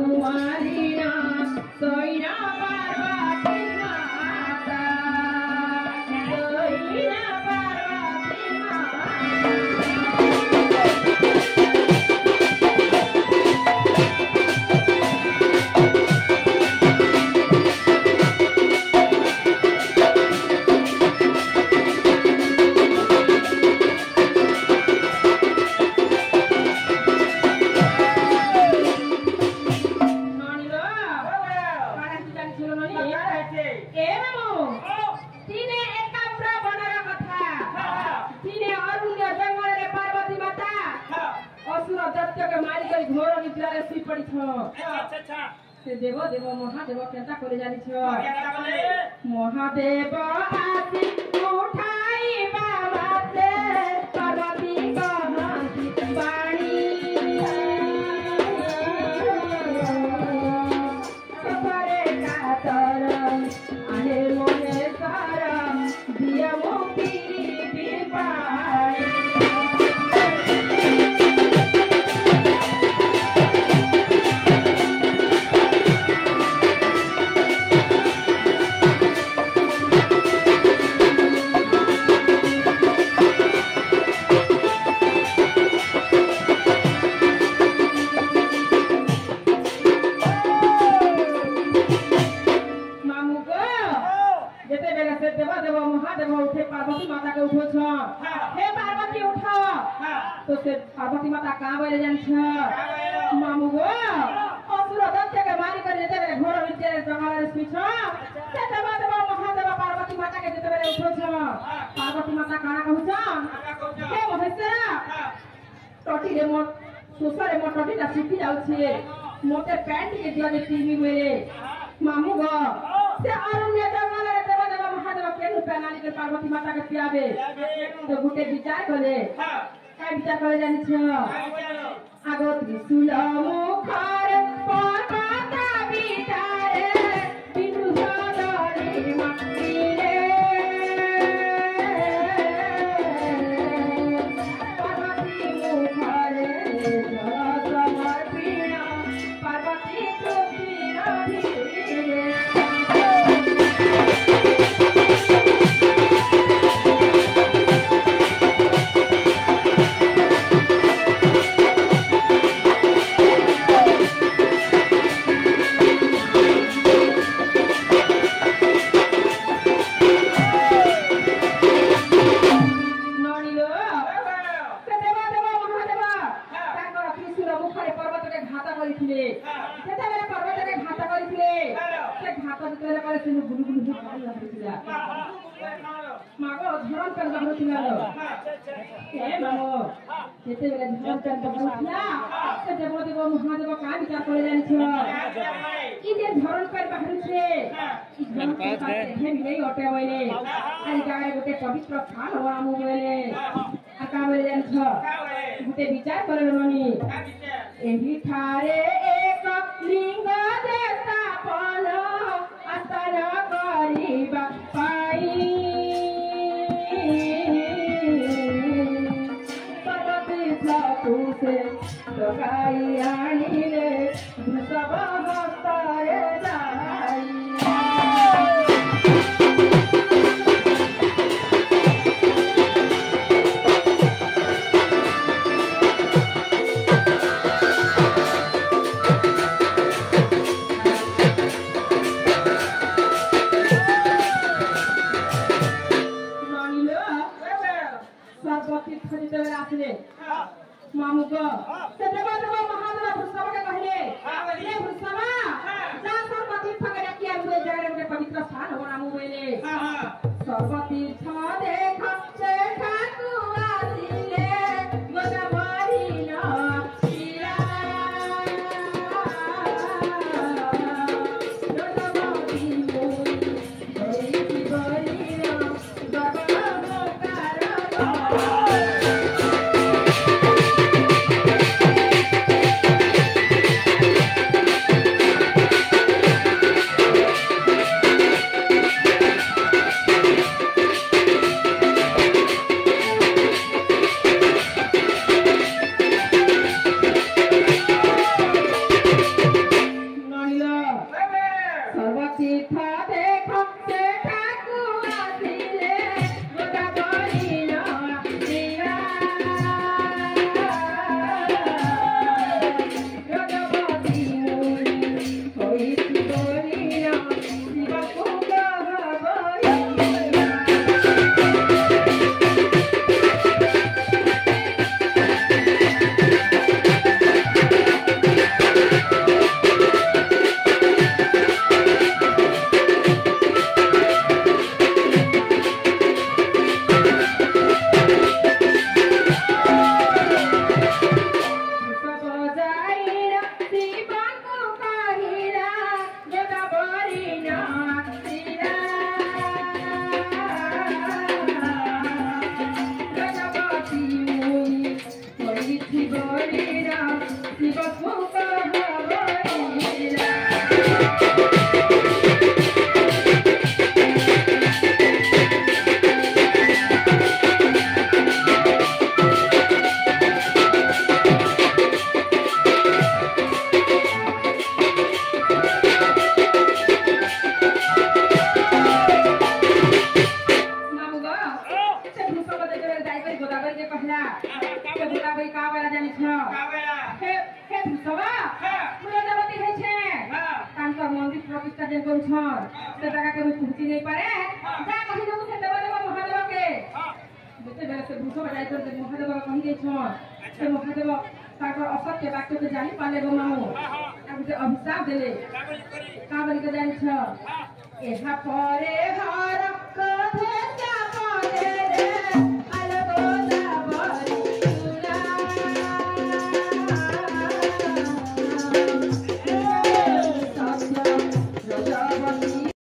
कुमारीना सोइना पार्वती माता सोइना पार्वती देव देव महादेव केंता करे जानी छ महादेव आसी उठाई बाबाते पार्वती कहती बाणी सफरे कातर आने मोने सारा दिया मुक्ति पाई तो से पार्वती माता कहां बोले जान छ मामू गो असुर दत्त के मारी कर जेते बेले घोर विद्या जंगल स्पीछ से देव देव महादेव पार्वती माता के जेते बेले उठो छ पार्वती माता कहां कहू छ के महेश्वरा टोटी रे मोर सुसरे मोर टोटी ता सिपी जाउ छे मोटे पैंट के दिया दे टीवी मेरे मामू गो से अरण्य जंगल रे देव देव महादेव केनु पेनाली के पार्वती माता के पियाबे तो गुटे विचार करे काय विचार करे जानि छ आगो त्रिशूल मुखार पर्वता बिचारे बिनु सदरी मक्तिले पार्वती मुखारे जल समर्पिण पार्वती तुलसी मागो धरण कर बहुतिला के मागो जेते बेले धरण कर बहुतिला से देव देव महादेव का विचार करे जानि छ ई जे धरण कर बाहर छे ई धरण कर हे मिले ओटे होइले आई गारे गोटे पवित्र स्थान हो आमु बोले आका बोले जानि छ गोटे विचार करे ननी एही ठारे एक लिंग स्थापन अस्तर करिबा पाई तुसे तो गाई आनीले सब हस्तारे जाई मामू को से देव देव महादेव भुसवा के कहले ये भुसवा जा सर्वतीर्थ के किया हुए जगह के पवित्र स्थान हो नामू बोले सर्वतीर्थ देख देखा तू आसीले गोदावरी न शिला गोदावरी मोरी गई गई न गगन कार गोदावरी के कहला के गोदावरी का बेला जानी छ हे हे भुसवा गोदावरी है छे तांकर मंदिर प्रतिष्ठा जे कोन छ से जगह के पहुंची नहीं पारे जा कहि दो से देव महादेव के बेटे बेला से भुसवा जाई कर महादेव कहि गई छ से महादेव ताकर असत्य वाक्य के जानी पाले गो मामू अब से अभिशाप देले का बलि के जानी छ एहा परे हर